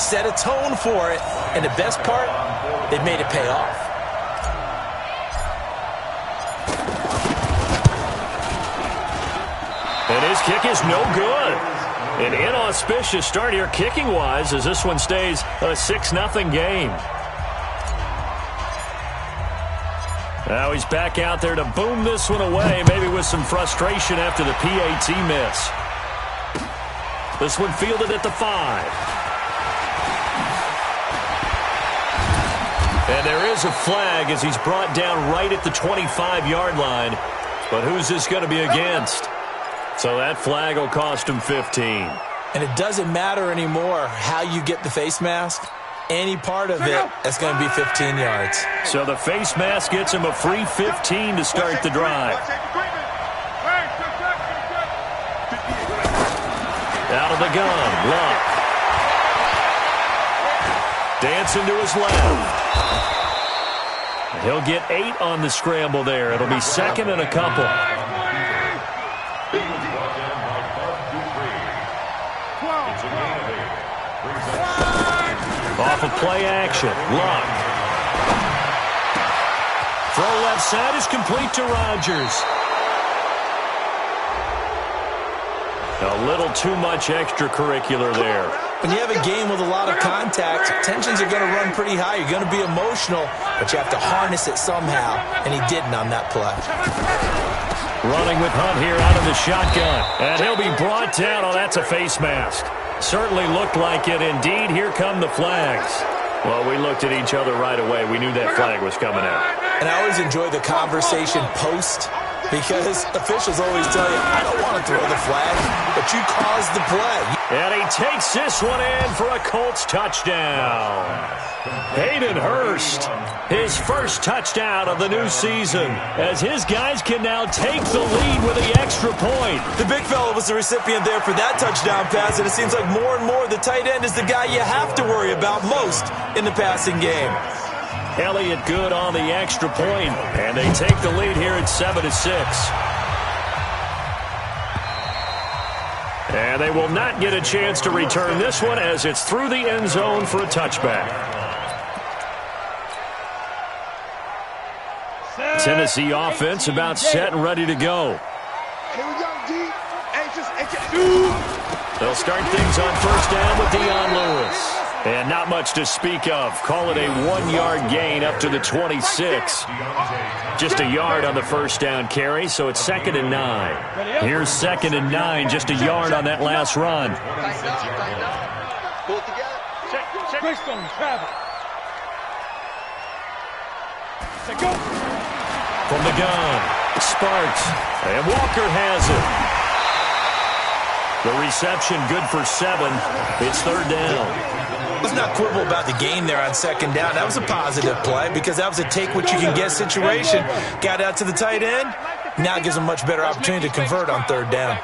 Set a tone for it, and the best part, they've made it pay off. And his kick is no good. An inauspicious start here kicking-wise as this one stays a 6-0 game. Now he's back out there to boom this one away, maybe with some frustration after the PAT miss. This one fielded at the 5. And there is a flag as he's brought down right at the 25-yard line. But who's this going to be against? So that flag will cost him 15. And it doesn't matter anymore how you get the face mask. Any part of it, that's going to be 15 yards. So the face mask gets him a free 15 to start the drive. Out of the gun, Luck. Dancing to his left. He'll get 8 on the scramble there. It'll be second and a couple. Off of play action, Luck. Throw left side is complete to Rodgers. A little too much extracurricular there. When you have a game with a lot of contact, tensions are going to run pretty high. You're going to be emotional, but you have to harness it somehow, and he didn't on that play. Running with Hunt here out of the shotgun, and he'll be brought down. Oh, that's a face mask. Certainly looked like it. Indeed, here come the flags. Well, we looked at each other right away. We knew that flag was coming out. And I always enjoy the conversation post, because officials always tell you, I don't want to throw the flag, but you caused the play. And he takes this one in for a Colts touchdown. Hayden Hurst, his first touchdown of the new season, as his guys can now take the lead with the extra point. The big fella was the recipient there for that touchdown pass, and it seems like more and more the tight end is the guy you have to worry about most in the passing game. Elliott good on the extra point, and they take the lead here at 7-6. And they will not get a chance to return this one as it's through the end zone for a touchback. Tennessee offense about set and ready to go. Here we go, D. They'll start things on first down with Dion Lewis. And not much to speak of. Call it a 1-yard gain up to the 26. Just a yard on the first down carry, so it's 2nd and 9. Here's 2nd and 9, just a yard on that last run. Pull it together. Check. From the gun, Sparks, and Walker has it. The reception good for 7. It's 3rd down. Let's not quibble about the game there on 2nd down. That was a positive play because that was a take-what-you-can-get situation. Got out to the tight end. Now it gives them a much better opportunity to convert on 3rd down.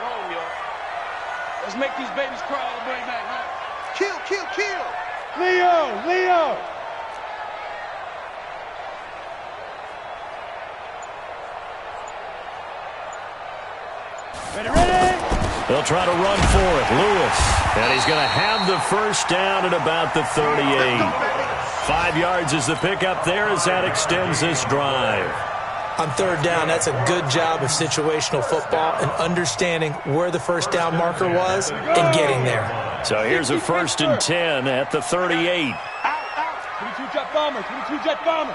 Let's make these babies cry all the way back. Kill. Leo. Ready? They'll try to run for it. Lewis. And he's going to have the first down at about the 38. 5 yards is the pickup there as that extends this drive. On 3rd down, that's a good job of situational football and understanding where the first down marker was and getting there. So here's a 1st and 10 at the 38. Out. 22 jet bomber.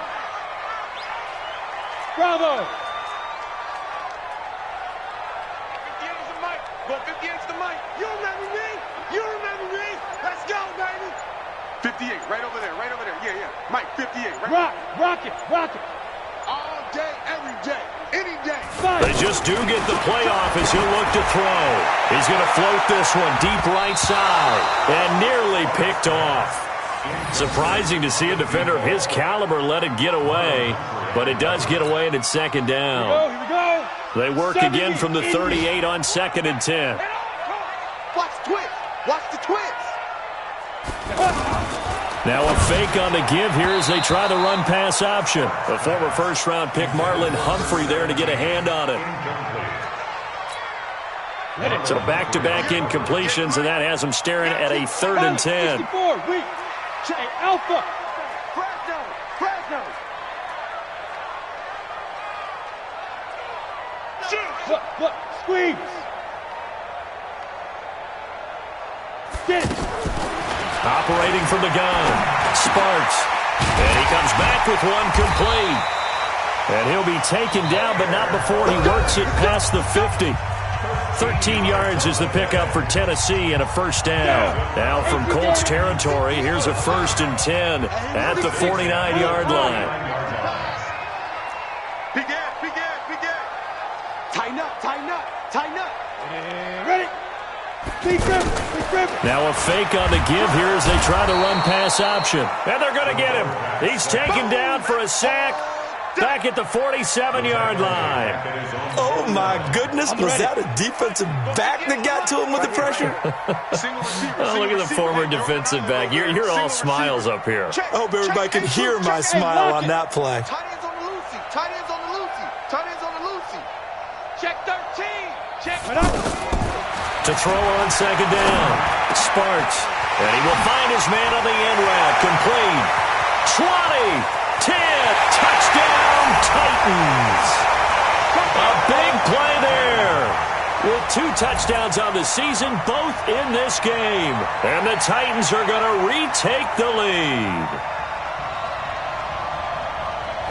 Bravo. 58's the mic. You remember me? Let's go, baby. 58, right over there. Yeah. Mike, 58, right? Rock it. All day, every day, any day. They just do get the playoff as he'll look to throw. He's going to float this one deep right side and nearly picked off. Surprising to see a defender of his caliber let it get away, but it does get away and it's 2nd down. Here we go. They work again from the 38 on 2nd and 10. Watch the twist. Now a fake on the give here as they try the run-pass option. The former first-round pick Marlon Humphrey there to get a hand on it. So back-to-back incompletions, and that has them staring at a 3rd and 10. Alpha. Fresno. What? Squeeze. Get it. Operating from the gun, Sparks. And he comes back with one complete. And he'll be taken down, but not before he works it past the 50. 13 yards is the pickup for Tennessee and a first down. Now from Colts territory, here's a 1st and 10 at the 49-yard line. Big ass. Tighten up. Ready. Big grip. Now a fake on the give here as they try to run pass option. And they're going to get him. He's taken down for a sack. Back at the 47-yard line. Oh, my goodness. Was that a defensive back that got to him with the pressure? Oh, look at the former defensive back. You're all smiles up here. I hope everybody can hear my smile on that play. Tight ends on the Lucy. Check 13. Check. To throw on 2nd down. Sparks. And he will find his man on the end route. Complete. 20. 10, touchdown, Titans. A big play there. With 2 touchdowns on the season, both in this game. And the Titans are going to retake the lead.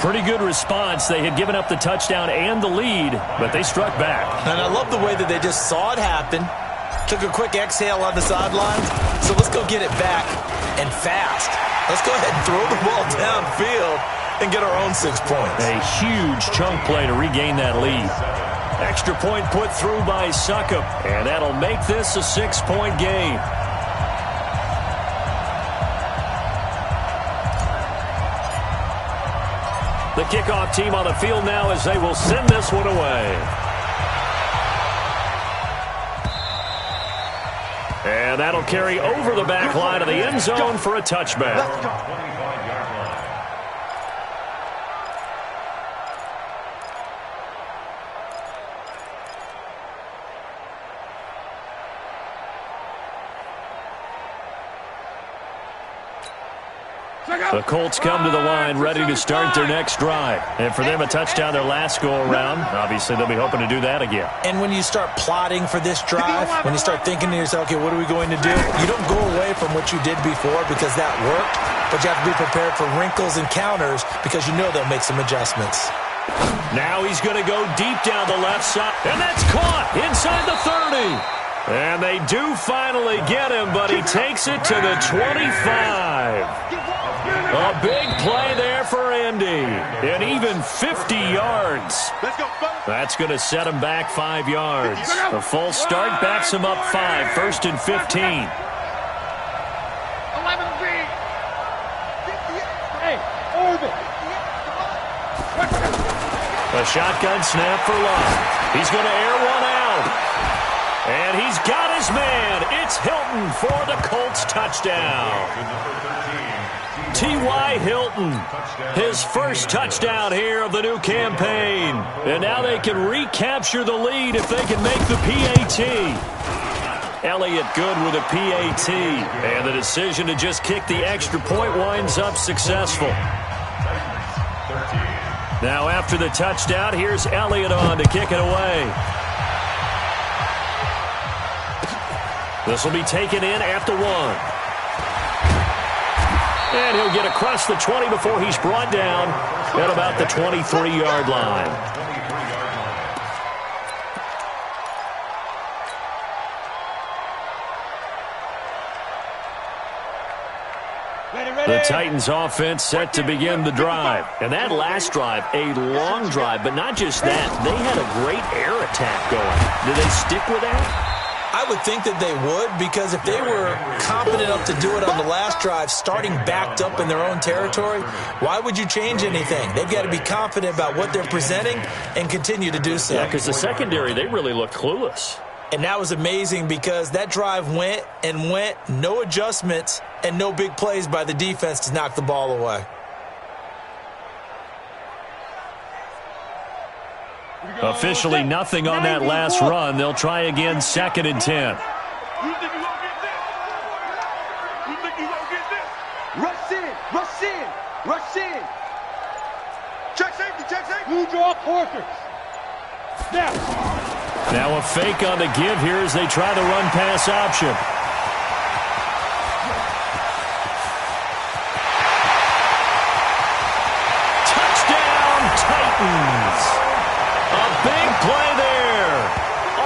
Pretty good response. They had given up the touchdown and the lead, but they struck back. And I love the way that they just saw it happen. Took a quick exhale on the sidelines. So let's go get it back and fast. Let's go ahead and throw the ball downfield and get our own 6 points. A huge chunk play to regain that lead. Extra point put through by Succop, and that'll make this a 6-point game. The kickoff team on the field now as they will send this one away. And that'll carry over the back line of the end zone for a touchback. The Colts come to the line ready to start their next drive. And for them, a touchdown their last go-around. Obviously, they'll be hoping to do that again. And when you start plotting for this drive, when you start thinking to yourself, okay, what are we going to do? You don't go away from what you did before because that worked, but you have to be prepared for wrinkles and counters because you know they'll make some adjustments. Now he's going to go deep down the left side, and that's caught inside the 30. And they do finally get him, but he takes it to the 25. A big play there for Andy. And even 50 yards. That's going to set him back 5 yards. A false start backs him up 5. 1st and 15. 11 feet. Hey, orbit. A shotgun snap for Love. He's going to air one out. And he's got his man. It's Hilton for the Colts touchdown. T.Y. Hilton, his first touchdown here of the new campaign. And now they can recapture the lead if they can make the PAT. Elliott good with a PAT. And the decision to just kick the extra point winds up successful. Now after the touchdown, here's Elliott on to kick it away. This will be taken in at the 1. And he'll get across the 20 before he's brought down at about the 23-yard line. The Titans offense set to begin the drive. And that last drive, a long drive, but not just that. They had a great air attack going. Did they stick with that? I would think that they would, because if they were competent enough to do it on the last drive, starting backed up in their own territory, why would you change anything? They've got to be confident about what they're presenting and continue to do so. Yeah, because the secondary, they really looked clueless. And that was amazing because that drive went and went, no adjustments, and no big plays by the defense to knock the ball away. Officially nothing on that last run. They'll try again, 2nd and 10. You think you gonna get this? You think you gonna get this? Rush in, rush in, rush in. Check safety, check safety. You draw quarters. Now a fake on the give here as they try the run-pass option. Touchdown, Titans! A big play there.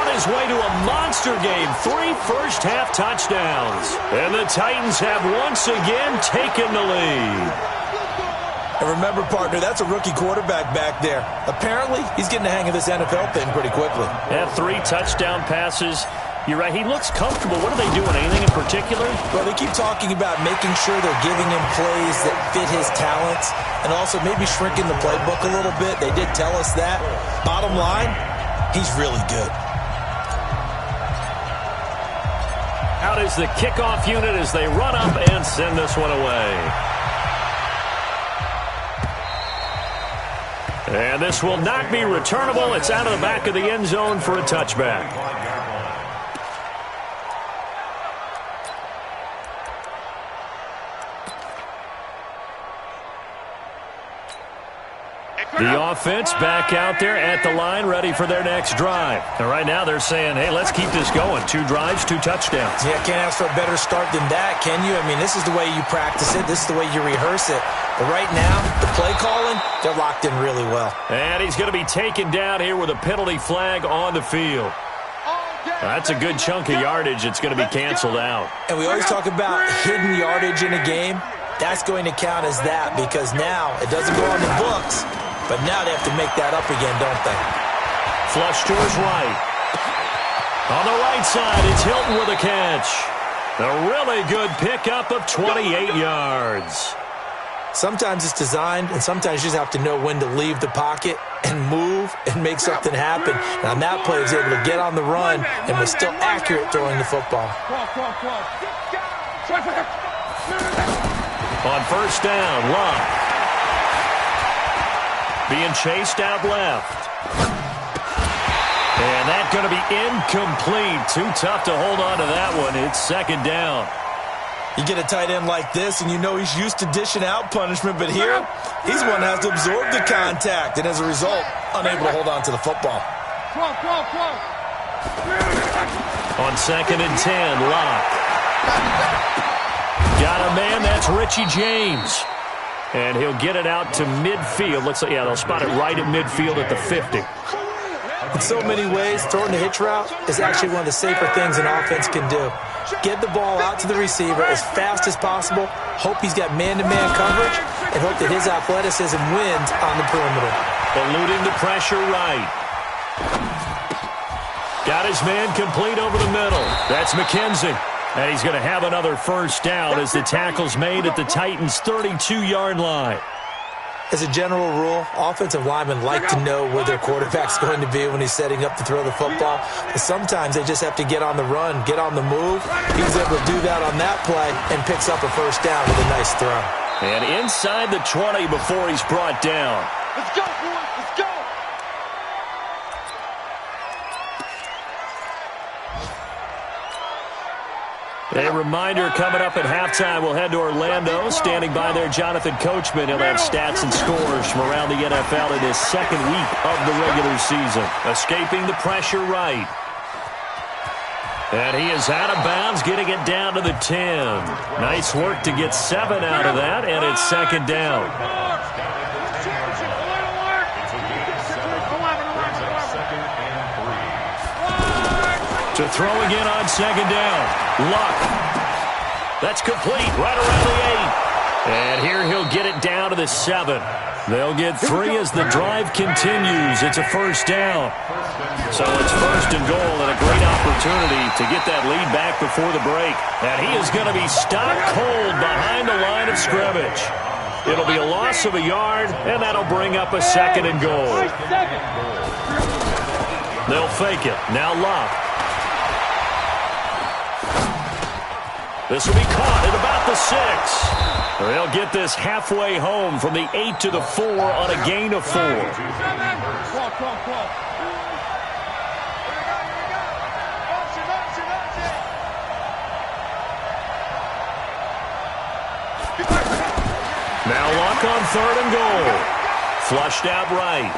On his way to a monster game, 3 first-half touchdowns. And the Titans have once again taken the lead. And remember, partner, that's a rookie quarterback back there. Apparently, he's getting the hang of this NFL thing pretty quickly. Yeah, 3 touchdown passes. You're right, he looks comfortable. What are they doing, anything in particular? Well, they keep talking about making sure they're giving him plays that fit his talents and also maybe shrinking the playbook a little bit. They did tell us that. Bottom line, he's really good. Out is the kickoff unit as they run up and send this one away. And this will not be returnable. It's out of the back of the end zone for a touchback. The offense back out there at the line, ready for their next drive. And right now they're saying, hey, let's keep this going. 2 drives, 2 touchdowns. Yeah, can't ask for a better start than that, can you? I mean, this is the way you practice it. This is the way you rehearse it. But right now, the play calling, they're locked in really well. And he's going to be taken down here with a penalty flag on the field. That's a good chunk of yardage. It's going to be canceled out. And we always talk about hidden yardage in a game. That's going to count as that because now it doesn't go on the books. But now they have to make that up again, don't they? Flush to his right. On the right side, it's Hilton with a catch. A really good pickup of 28 yards. Sometimes it's designed, and sometimes you just have to know when to leave the pocket and move and make something happen. And on that play, he was able to get on the run and was still accurate throwing the football. On first down, Love. Being chased out left. And that's going to be incomplete. Too tough to hold on to that one. It's 2nd down. You get a tight end like this, and you know he's used to dishing out punishment, but here, he's one that has to absorb the contact, and as a result, unable to hold on to the football. On 2nd and 10, Locke. Got a man, that's Richie James. And he'll get it out to midfield. Looks like, yeah, they'll spot it right at midfield at the 50. In so many ways, throwing the hitch route is actually one of the safer things an offense can do. Get the ball out to the receiver as fast as possible, hope he's got man-to-man coverage, and hope that his athleticism wins on the perimeter. Eluding the pressure right. Got his man complete over the middle. That's McKenzie. And he's going to have another first down as the tackle's made at the Titans' 32-yard line. As a general rule, offensive linemen like to know where their quarterback's going to be when he's setting up to throw the football. But sometimes they just have to get on the run, get on the move. He was able to do that on that play and picks up a first down with a nice throw. And inside the 20 before he's brought down. Let's go, boys. Let's go. A reminder coming up at halftime. We'll head to Orlando. Standing by there, Jonathan Coachman. He'll have stats and scores from around the NFL in his 2nd week of the regular season. Escaping the pressure right. And he is out of bounds, getting it down to the 10. Nice work to get 7 out of that, and it's 2nd down. To throw again on 2nd down. Luck. That's complete right around the 8. And here he'll get it down to the 7. They'll get 3 as the drive continues. It's a first down. So it's 1st and goal and a great opportunity to get that lead back before the break. And he is going to be stopped cold behind the line of scrimmage. It'll be a loss of a yard, and that'll bring up a 2nd and goal. They'll fake it. Now Luck. This will be caught at about the 6. They'll get this halfway home from the 8 to the 4 on a gain of 4. Now Luck on 3rd and goal. Flushed out right.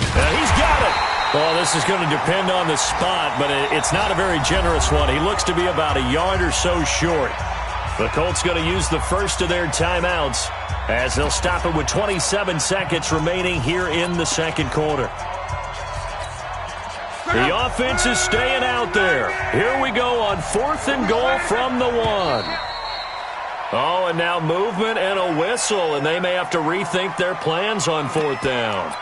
And he's got it. Well, this is going to depend on the spot, but it's not a very generous one. He looks to be about a yard or so short. The Colts going to use the first of their timeouts as they'll stop it with 27 seconds remaining here in the second quarter. The offense is staying out there. Here we go on 4th and goal from the 1. Oh, and now movement and a whistle, and they may have to rethink their plans on 4th down.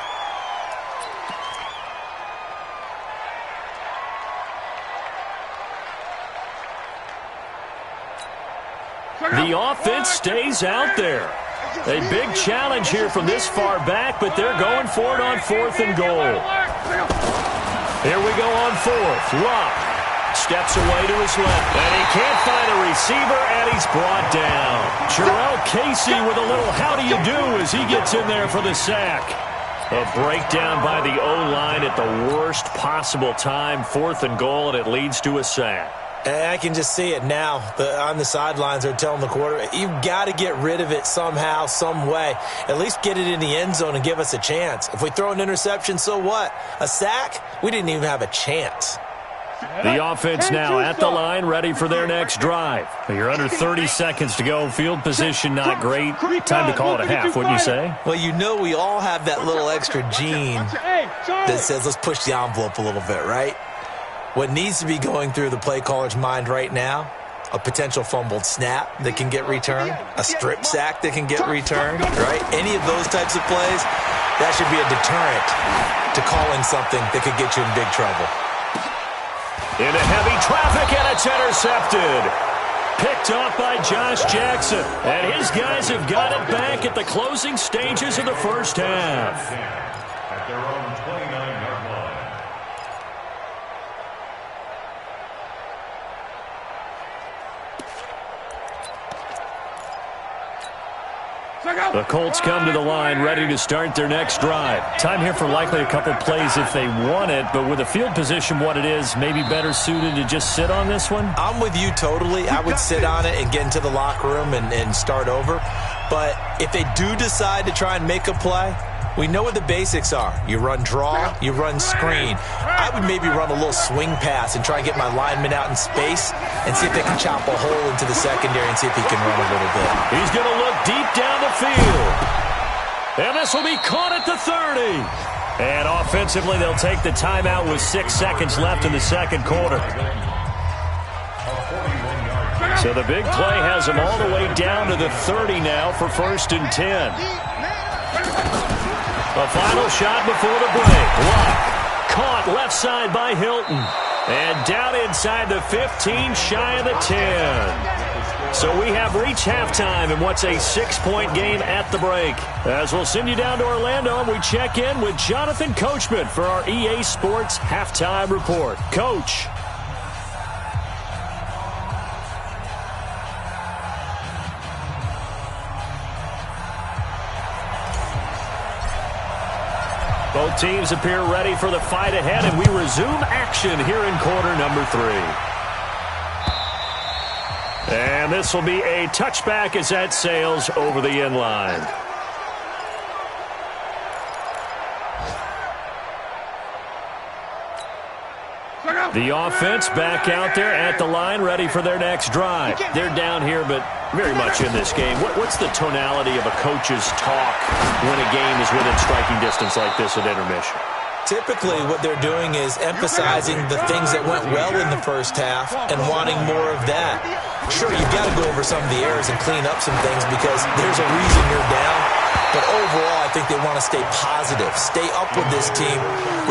The offense stays out there. A big challenge here from this far back, but they're going for it on 4th and goal. Here we go on 4th. Luck steps away to his left, and he can't find a receiver, and he's brought down. Jarrell Casey with a little how do you do as he gets in there for the sack. A breakdown by the O-line at the worst possible time. 4th and goal, and it leads to a sack. And I can just see it now. On the sidelines, they're telling the quarterback, you've got to get rid of it somehow, some way. At least get it in the end zone and give us a chance. If we throw an interception, so what? A sack? We didn't even have a chance. The offense now at the line, ready for their next drive. You're under 30 seconds to go. Field position not great. Time to call it a half, wouldn't you say? Well, you know we all have that little extra gene that says let's push the envelope a little bit, right? What needs to be going through the play caller's mind right now, a potential fumbled snap that can get returned, a strip sack that can get returned, right? Any of those types of plays, that should be a deterrent to calling something that could get you in big trouble. Into heavy traffic, and it's intercepted. Picked off by Josh Jackson. And his guys have got it back at the closing stages of the first half. At their own 29-yard line. The Colts come to the line ready to start their next drive. Time here for likely a couple plays if they want it, but with the field position what it is, maybe better suited to just sit on this one? I'm with you totally. I would sit on it and get into the locker room and start over. But if they do decide to try and make a play, we know what the basics are. You run draw, you run screen. I would maybe run a little swing pass and try and get my lineman out in space and see if they can chop a hole into the secondary and see if he can run a little bit. He's going to look deep down the field. And this will be caught at the 30. And offensively, they'll take the timeout with 6 seconds left in the second quarter. So the big play has them all the way down to the 30 now for 1st and 10. A final shot before the break. Luck caught left side by Hilton. And down inside the 15, shy of the 10. So we have reached halftime in what's a 6-point game at the break. As we'll send you down to Orlando, and we check in with Jonathan Coachman for our EA Sports Halftime Report. Coach. Both teams appear ready for the fight ahead, and we resume action here in quarter number 3. And this will be a touchback as that sails over the end line. The offense back out there at the line, ready for their next drive. They're down here, but very much in this game. What's the tonality of a coach's talk when a game is within striking distance like this at intermission? Typically, what they're doing is emphasizing the things that went well in the first half and wanting more of that. Sure, you've got to go over some of the errors and clean up some things because there's a reason you're down. But overall, I think they want to stay positive, stay up with this team.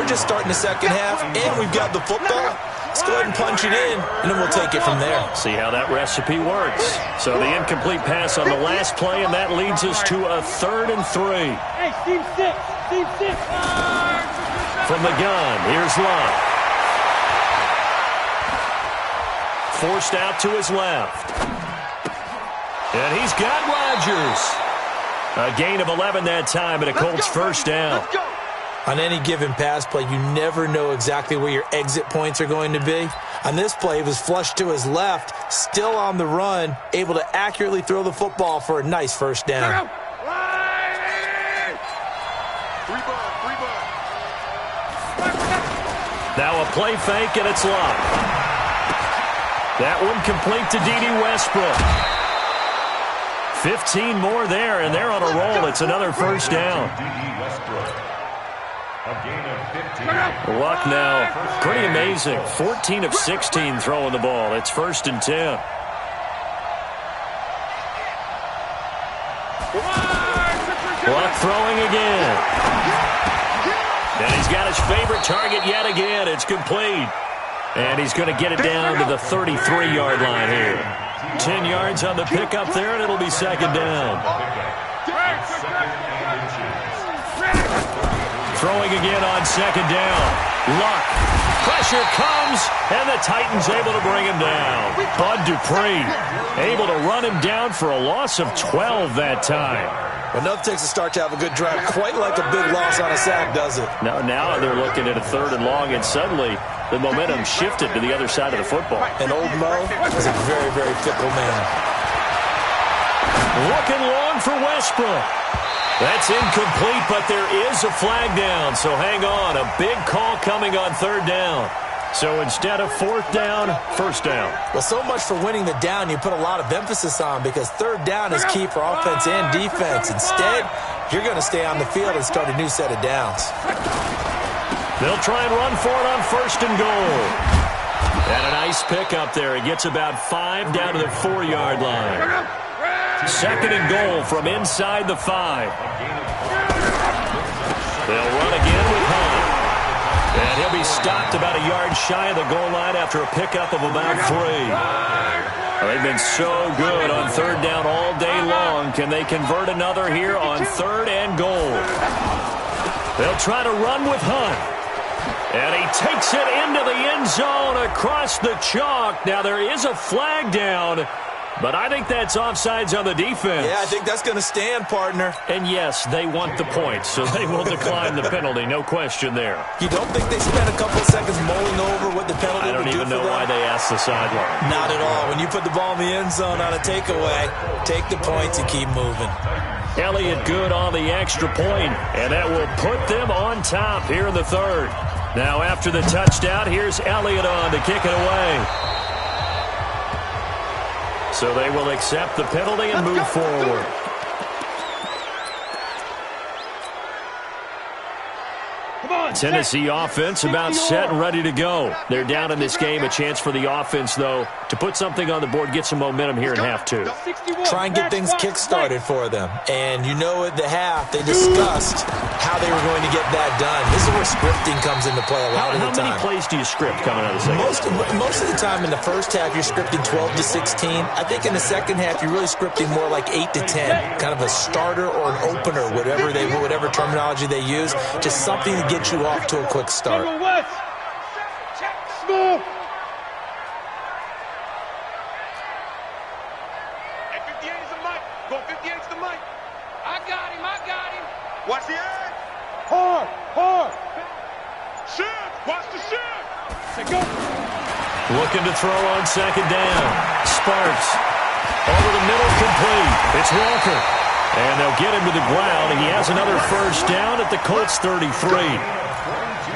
We're just starting the second half, and we've got the football. Let's go ahead and punch it in, and then we'll take it from there. See how that recipe works. So the incomplete pass on the last play, and that leads us to a 3rd and 3. Hey, Steve 6. Steve 6. From the gun, here's Luck. Forced out to his left. And he's got Rodgers. A gain of 11 that time, and a Colts first down. On any given pass play, you never know exactly where your exit points are going to be. On this play, it was flushed to his left. still on the run, able to accurately throw the football for a nice first down. Now a play fake, and it's locked. That one complete to D.D. Westbrook. 15 more there, and they're on a roll. It's another first down. Luck now, pretty amazing. 14 of 16 throwing the ball. It's 1st and 10. Luck throwing again. And he's got his favorite target yet again. It's complete. And he's going to get it down to the 33-yard line here. 10 yards on the pickup there, and it'll be 2nd down. Throwing again on 2nd down. Luck. Pressure comes, and the Titans able to bring him down. Bud Dupree able to run him down for a loss of 12 that time. Enough takes a start to have a good drive. Quite like a big loss on a sack, does it? Now they're looking at a 3rd and long, and suddenly the momentum shifted to the other side of the football. And old Mo is a very, very fickle man. Looking long for Westbrook. That's incomplete, but there is a flag down, so hang on. A big call coming on 3rd down. So instead of 4th down, 1st down. Well, so much for winning the down you put a lot of emphasis on, because 3rd down is key for offense and defense. Instead, you're going to stay on the field and start a new set of downs. They'll try and run for it on 1st and goal. And a nice pickup there. It gets about 5 down to the 4-yard line. 2nd and goal from inside the 5. They'll run again with Hunt. And he'll be stopped about a yard shy of the goal line after a pickup of about 3. They've been so good on 3rd down all day long. Can they convert another here on 3rd and goal? They'll try to run with Hunt. And he takes it into the end zone across the chalk. Now there is a flag down, but I think that's offsides on the defense. Yeah, I think that's going to stand, partner. And yes, they want the points, so they will decline the penalty. No question there. You don't think they spent a couple of seconds mulling over what the penalty would do for them? I don't even know why they asked the sideline. Not at all. When you put the ball in the end zone on a takeaway, take the points and keep moving. Elliott good on the extra point, and that will put them on top here in the 3rd. Now after the touchdown, here's Elliott on to kick it away. So they will accept the penalty and move forward. Tennessee offense about set and ready to go. They're down in this game. A chance for the offense, though, to put something on the board, get some momentum here in half 2. Try and get things kick-started for them. And you know at the half, they discussed how they were going to get that done. This is where scripting comes into play a lot of the time. How many plays do you script coming out of the second? Most of the time in the first half, you're scripting 12 to 16. I think in the second half, you're really scripting more like 8 to 10. Kind of a starter or an opener, whatever terminology they use. Just something to get you off to a quick start. Smooth. Go 58's the mic. I got him. Watch the edge. Hard. Shift. Watch the shift. Say go. Looking to throw on 2nd down. Sparks. Over the middle, complete. It's Walker. And they'll get him to the ground. And he has another first down at the Colts 33.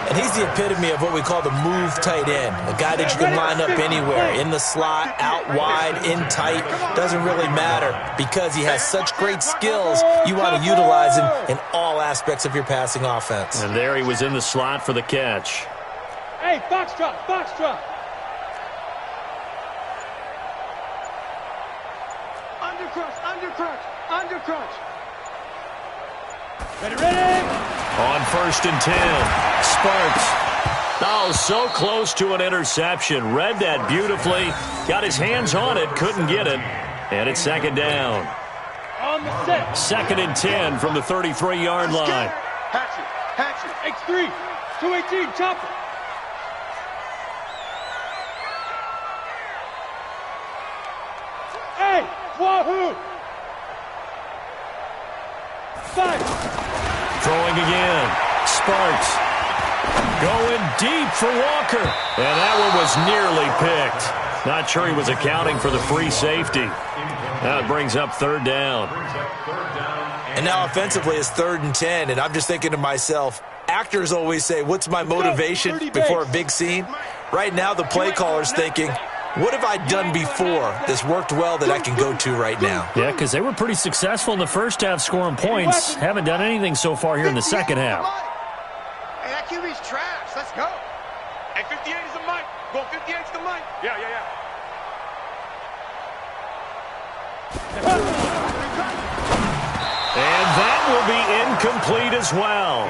And he's the epitome of what we call the move tight end. A guy that you can line up anywhere. In the slot, out wide, in tight. Doesn't really matter because he has such great skills. You want to utilize him in all aspects of your passing offense. And there he was in the slot for the catch. Hey, box drop. Undercrunch. Ready. On 1st and 10, Sparks. Oh, so close to an interception. Read that beautifully. Got his hands on it, couldn't get it. And it's 2nd down. On the set. 2nd and 10 from the 33-yard line. Hatchet. X3. 218. Chopper. Hey, wahoo. 5. Throwing again. Sparks. Going deep for Walker. And that one was nearly picked. Not sure he was accounting for the free safety. Now it brings up third down. And now offensively it's 3rd and 10, and I'm just thinking to myself, actors always say, what's my motivation before a big scene? Right now the play caller's thinking, what have I done before that's worked well that I can go to right now? Yeah, because they were pretty successful in the first half scoring points. Haven't done anything so far here in the second half. Hey, that QB's trash. Let's go. Hey, 58 is the mic. Go 58's the mic. Yeah. And that will be incomplete as well.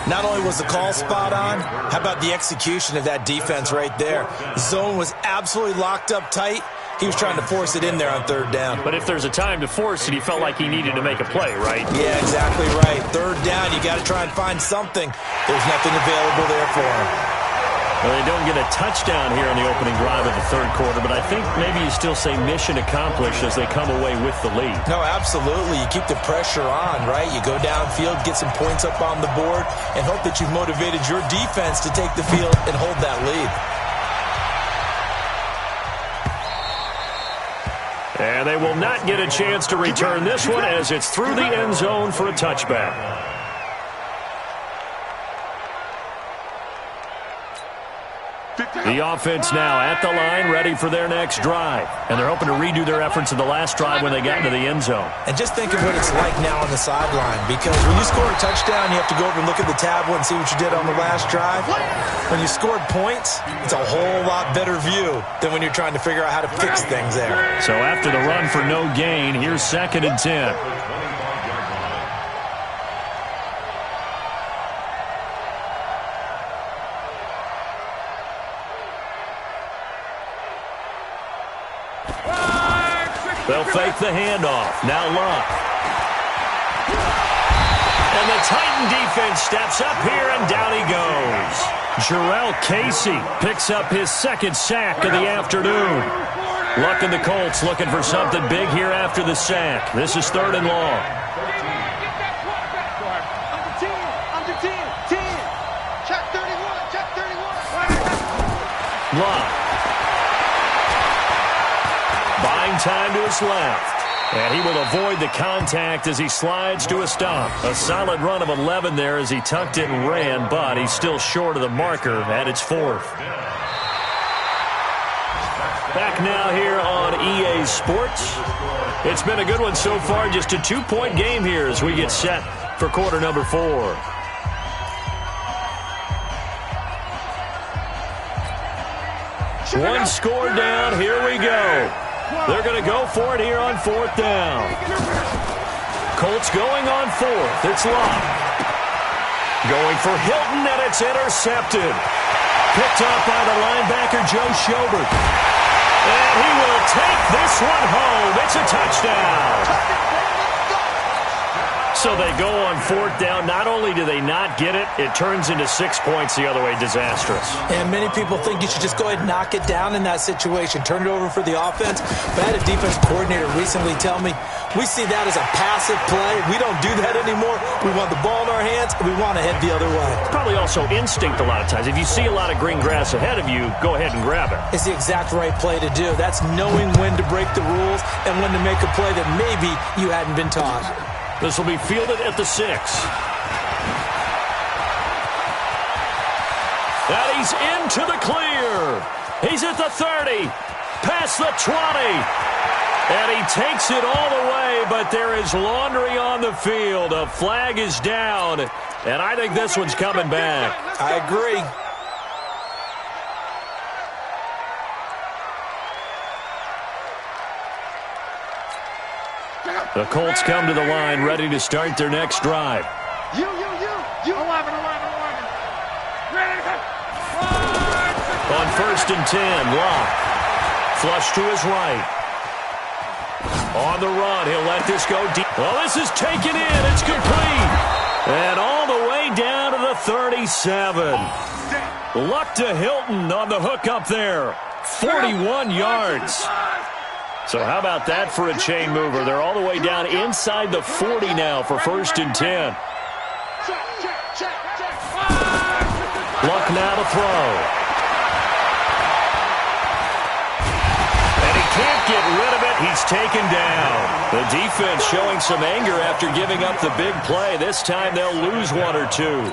Not only was the call spot on, how about the execution of that defense right there? Zone was absolutely locked up tight. He was trying to force it in there on 3rd down. But if there's a time to force it, he felt like he needed to make a play, right? Yeah, exactly right. 3rd down, you got to try and find something. There's nothing available there for him. Well, they don't get a touchdown here on the opening drive of the third quarter, but I think maybe you still say mission accomplished as they come away with the lead. No, absolutely. You keep the pressure on, right? You go downfield, get some points up on the board, and hope that you've motivated your defense to take the field and hold that lead. And they will not get a chance to return this one as it's through the end zone for a touchback. The offense now at the line, ready for their next drive. And they're hoping to redo their efforts in the last drive when they got into the end zone. And just think of what it's like now on the sideline, because when you score a touchdown, you have to go over and look at the tablet and see what you did on the last drive. When you scored points, it's a whole lot better view than when you're trying to figure out how to fix things there. So after the run for no gain, here's 2nd and 10. They'll fake the handoff. Now Luck. And the Titan defense steps up here, and down he goes. Jarrell Casey picks up his 2nd sack of the afternoon. Luck and the Colts looking for something big here after the sack. This is 3rd and long. Under 10. Check 31. Luck. Buying time to his left. And he will avoid the contact as he slides to a stop. A solid run of 11 there as he tucked it and ran, but he's still short of the marker at its 4th. Back now here on EA Sports. It's been a good one so far. Just a 2-point game here as we get set for quarter number 4. One score down. Here we go. They're going to go for it here on 4th down. Colts going on 4th. It's Luck. Going for Hilton, and it's intercepted. Picked up by the linebacker, Joe Schobert. And he will take this one home. It's a touchdown. So they go on 4th down. Not only do they not get it, it turns into 6 points the other way. Disastrous. And many people think you should just go ahead and knock it down in that situation. Turn it over for the offense. But I had a defense coordinator recently tell me, we see that as a passive play. We don't do that anymore. We want the ball in our hands, and we want to head the other way. Probably also instinct a lot of times. If you see a lot of green grass ahead of you, go ahead and grab it. It's the exact right play to do. That's knowing when to break the rules and when to make a play that maybe you hadn't been taught. This will be fielded at the 6. And he's into the clear. He's at the 30. Past the 20. And he takes it all the way, but there is laundry on the field. A flag is down. And I think this one's coming back. I agree. The Colts come to the line, ready to start their next drive. You. 11. On 1st and 10, Luck. Flush to his right. On the run, he'll let this go deep. Well, this is taken in. It's complete. And all the way down to the 37. Luck to Hilton on the hook up there. 41 yards. So how about that for a chain mover? They're all the way down inside the 40 now for 1st and 10. Luck now to throw. can't get rid of it. He's taken down. The defense showing some anger after giving up the big play. This time they'll lose one or two.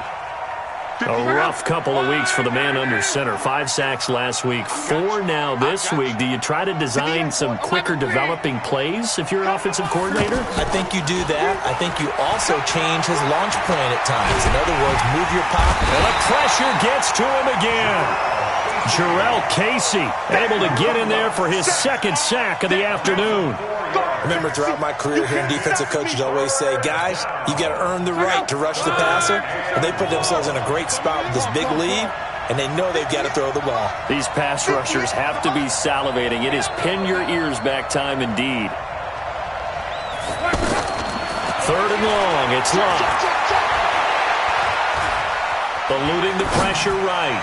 A rough couple of weeks for the man under center. 5 sacks last week, 4 now this week. Do you try to design some quicker developing plays if you're an offensive coordinator? I think you do that. I think you also change his launch point at times. In other words, move your pocket. And the pressure gets to him again. Jarrell Casey able to get in there for his second sack of the afternoon. Remember, throughout my career here in defensive coaches always say, guys, you got to earn the right to rush the passer. And they put themselves in a great spot with this big lead, and they know they've got to throw the ball. These pass rushers have to be salivating. It is pin your ears back time indeed. 3rd and long. It's Love. Eluding the pressure right.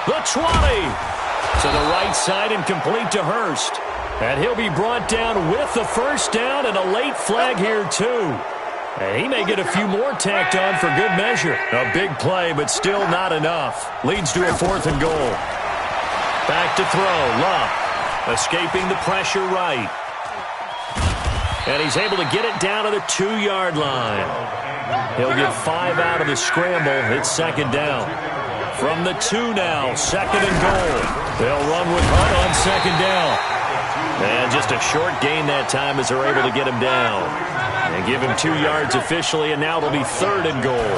The 20. To the right side and complete to Hurst. And he'll be brought down with the first down and a late flag here too. And he may get a few more tacked on for good measure. A big play, but still not enough. Leads to a 4th and goal. Back to throw. Love escaping the pressure right. And he's able to get it down to the 2-yard line. He'll get 5 out of the scramble. It's 2nd down. From the 2 now, 2nd and goal. They'll run with Hunt on 2nd down. And just a short gain that time as they're able to get him down. And give him 2 yards officially, and now it'll be 3rd and goal.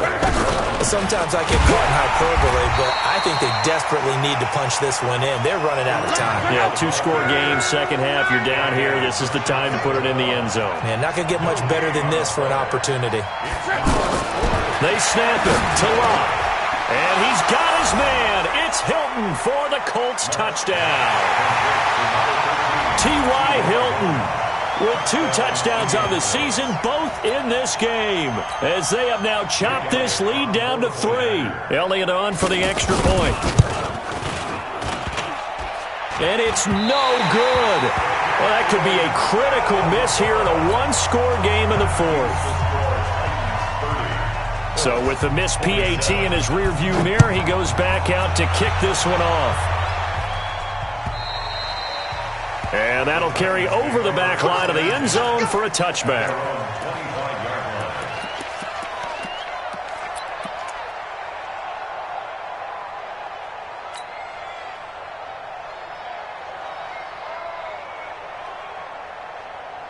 Sometimes I get caught in hyperbole, but I think they desperately need to punch this one in. They're running out of time. Yeah, 2-score game, second half, you're down here. This is the time to put it in the end zone. Man, not going to get much better than this for an opportunity. They snap him to Love. And he's got his man. It's Hilton for the Colts touchdown. T.Y. Hilton with 2 touchdowns on the season, both in this game, as they have now chopped this lead down to 3. Elliott on for the extra point. And it's no good. Well, that could be a critical miss here in a 1-score game in the 4th. So with the missed PAT in his rearview mirror, he goes back out to kick this one off. And that'll carry over the back line of the end zone for a touchback.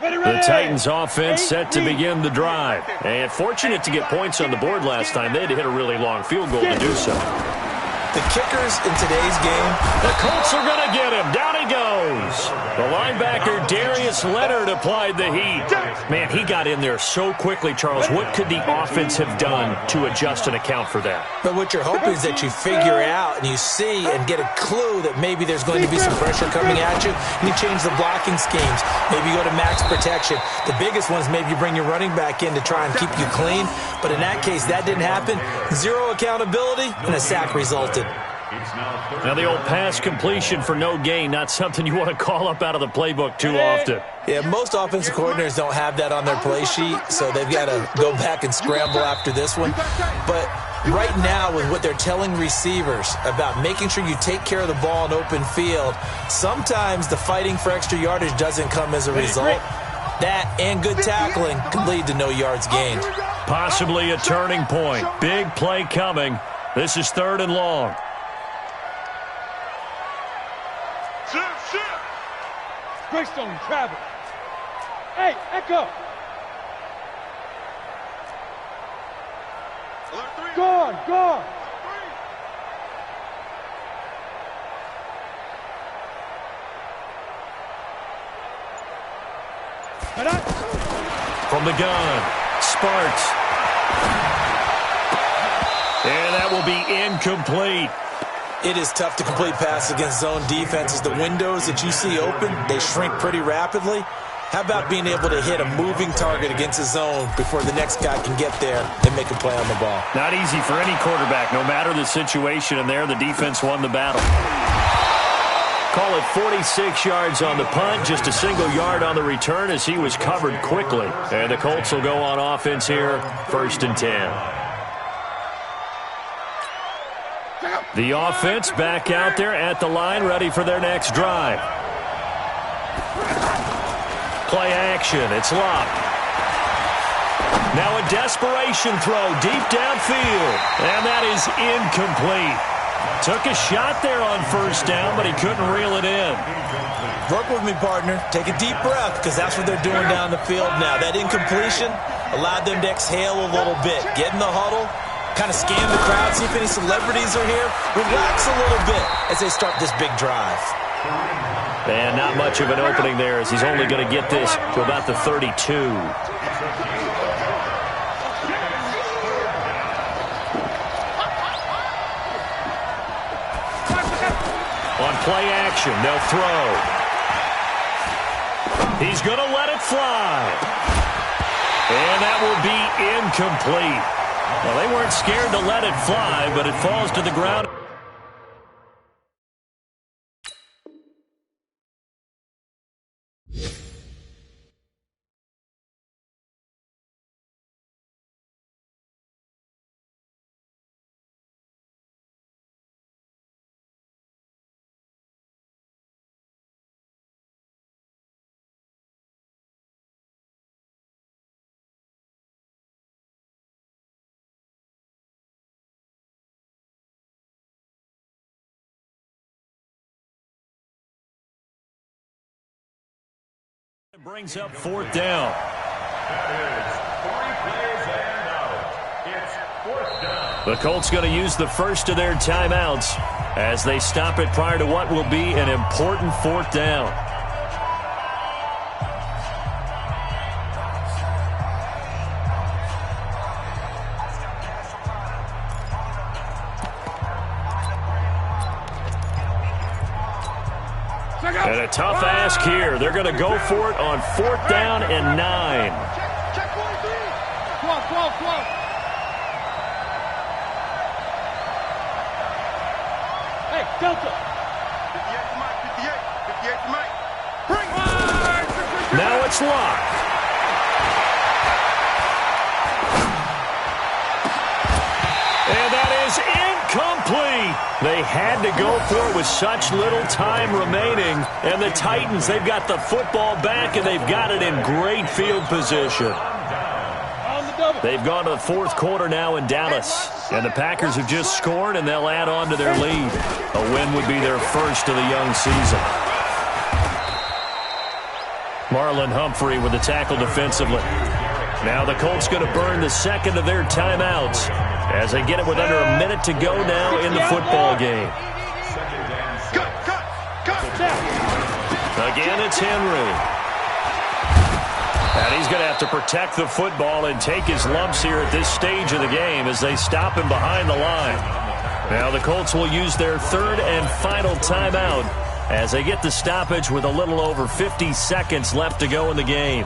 The Titans offense set to begin the drive. And fortunate to get points on the board last time. They had to hit a really long field goal to do so. The kickers in today's game. The Colts are going to get him. Down he goes. The linebacker, Darius Leonard, applied the heat. Man, he got in there so quickly, Charles. What could the offense have done to adjust and account for that? But what you're hoping is that you figure out and you see and get a clue that maybe there's going to be some pressure coming at you, and you change the blocking schemes. Maybe you go to max protection. The biggest one is maybe you bring your running back in to try and keep you clean. But in that case, that didn't happen. 0 accountability, and a sack resulted. Now the old pass completion for no gain, not something you want to call up out of the playbook too often. Yeah, most offensive coordinators don't have that on their play sheet, so they've got to go back and scramble after this one. But right now, with what they're telling receivers about making sure you take care of the ball in open field, sometimes the fighting for extra yardage doesn't come as a result. That and good tackling could lead to no yards gained. Possibly a turning point. Big play coming. This is 3rd and long. Greystone, travel. Hey, Echo. Guard, guard. From the gun, Sparks. And that will be incomplete. It is tough to complete passes against zone defenses. The windows that you see open, they shrink pretty rapidly. How about being able to hit a moving target against a zone before the next guy can get there and make a play on the ball? Not easy for any quarterback, no matter the situation, and there the defense won the battle. Call it 46 yards on the punt, just a single yard on the return as he was covered quickly. And the Colts will go on offense here, 1st and 10. The offense back out there at the line, ready for their next drive. play action. It's Locke. Now a desperation throw deep downfield. And that is incomplete. Took a shot there on first down, but he couldn't reel it in. Work with me, partner. Take a deep breath, because that's what they're doing down the field now. That incompletion allowed them to exhale a little bit. Get in the huddle, kind of scan the crowd, see if any celebrities are here. Relax a little bit as they start this big drive. And not much of an opening there, as he's only going to get this to about the 32. On play action, they'll throw. He's going to let it fly. And that will be incomplete. Well, they weren't scared to let it fly, but it falls to the ground. It brings up fourth down. The Colts going to use the first of their timeouts as they stop it prior to what will be an important fourth down. And a tough ask here. They're going to go for it on fourth down and 9. Check 43. 12, 12, 12. Hey, Delta. 58 to Mike, 58. 58 to Mike. Bring Now it's Locke. And that is incomplete. They had to go for it with such little time remaining. And the Titans, they've got the football back, and they've got it in great field position. They've gone to the fourth quarter now in Dallas. And the Packers have just scored, and they'll add on to their lead. A win would be their first of the young season. Marlon Humphrey with the tackle defensively. Now the Colts going to burn the second of their timeouts as they get it with under a minute to go now in the football game. Again, it's Henry. And he's going to have to protect the football and take his lumps here at this stage of the game as they stop him behind the line. Now the Colts will use their third and final timeout as they get the stoppage with a little over 50 seconds left to go in the game.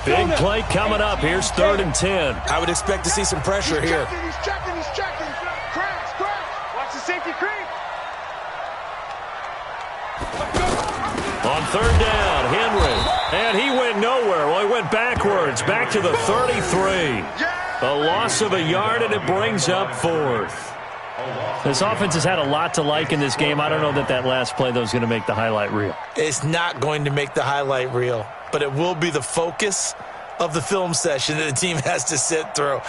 Big play coming up. Here's 3rd and 10. I would expect to see some pressure here. He's checking. Crash. Watch the safety creep. On 3rd down, Henry. And he went nowhere. Well, he went backwards, back to the 33. A loss of a yard, and it brings up 4th. This offense has had a lot to like in this game. I don't know that last play, though, is going to make the highlight reel. It's not going to make the highlight reel, but it will be the focus of the film session that the team has to sit through.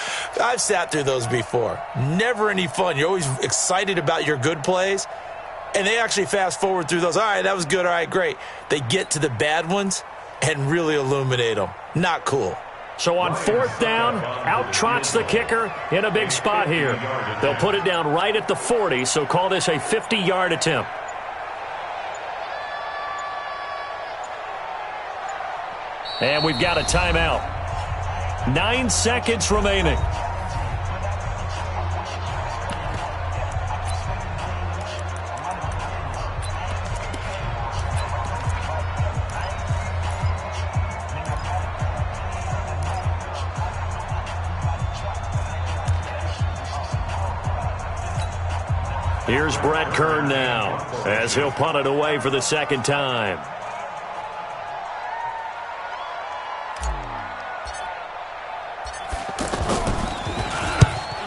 I've sat through those before. Never any fun. You're always excited about your good plays, and they actually fast forward through those. All right, that was good. All right, great. They get to the bad ones and really illuminate them. Not cool. So on 4th down, out trots the kicker in a big spot here. They'll put it down right at the 40, so call this a 50-yard attempt. And we've got a timeout. 9 seconds remaining. Here's Brett Kern now as he'll punt it away for the second time.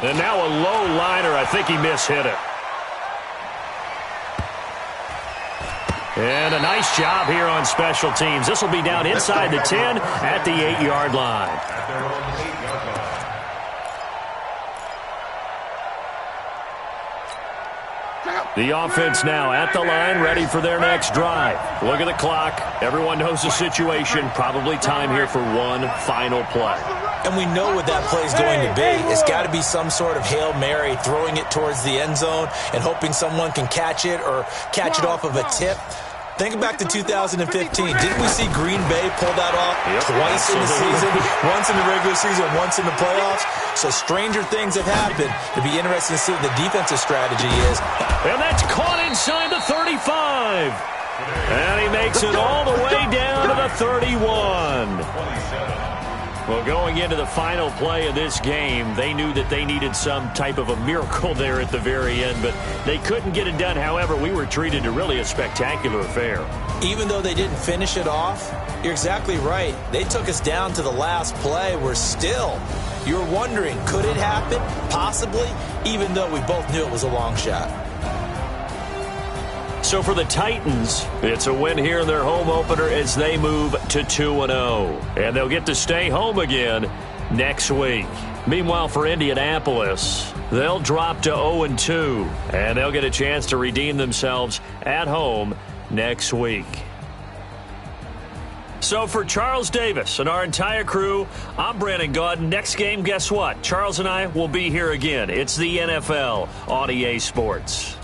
And now a low liner. I think he mishit it. And a nice job here on special teams. This will be down inside the 10 at the 8-yard line. At their own 8-yard line. The offense now at the line, ready for their next drive. Look at the clock. Everyone knows the situation. Probably time here for one final play. And we know what that play is going to be. It's got to be some sort of Hail Mary, throwing it towards the end zone and hoping someone can catch it or catch it off of a tip. Think back to 2015. Didn't we see Green Bay pull that off twice in the season? Once in the regular season, once in the playoffs. So stranger things have happened. It'll be interesting to see what the defensive strategy is. And that's caught inside the 35. And he makes it all the way down to the 31. Well, going into the final play of this game, they knew that they needed some type of a miracle there at the very end, but they couldn't get it done. However, we were treated to really a spectacular affair. Even though they didn't finish it off, you're exactly right. They took us down to the last play. We're still, you're wondering, could it happen? Possibly, even though we both knew it was a long shot. So for the Titans, it's a win here in their home opener as they move to 2-0. And they'll get to stay home again next week. Meanwhile, for Indianapolis, they'll drop to 0-2. And they'll get a chance to redeem themselves at home next week. So for Charles Davis and our entire crew, I'm Brandon Gaudin. Next game, guess what? Charles and I will be here again. It's the NFL on EA Sports.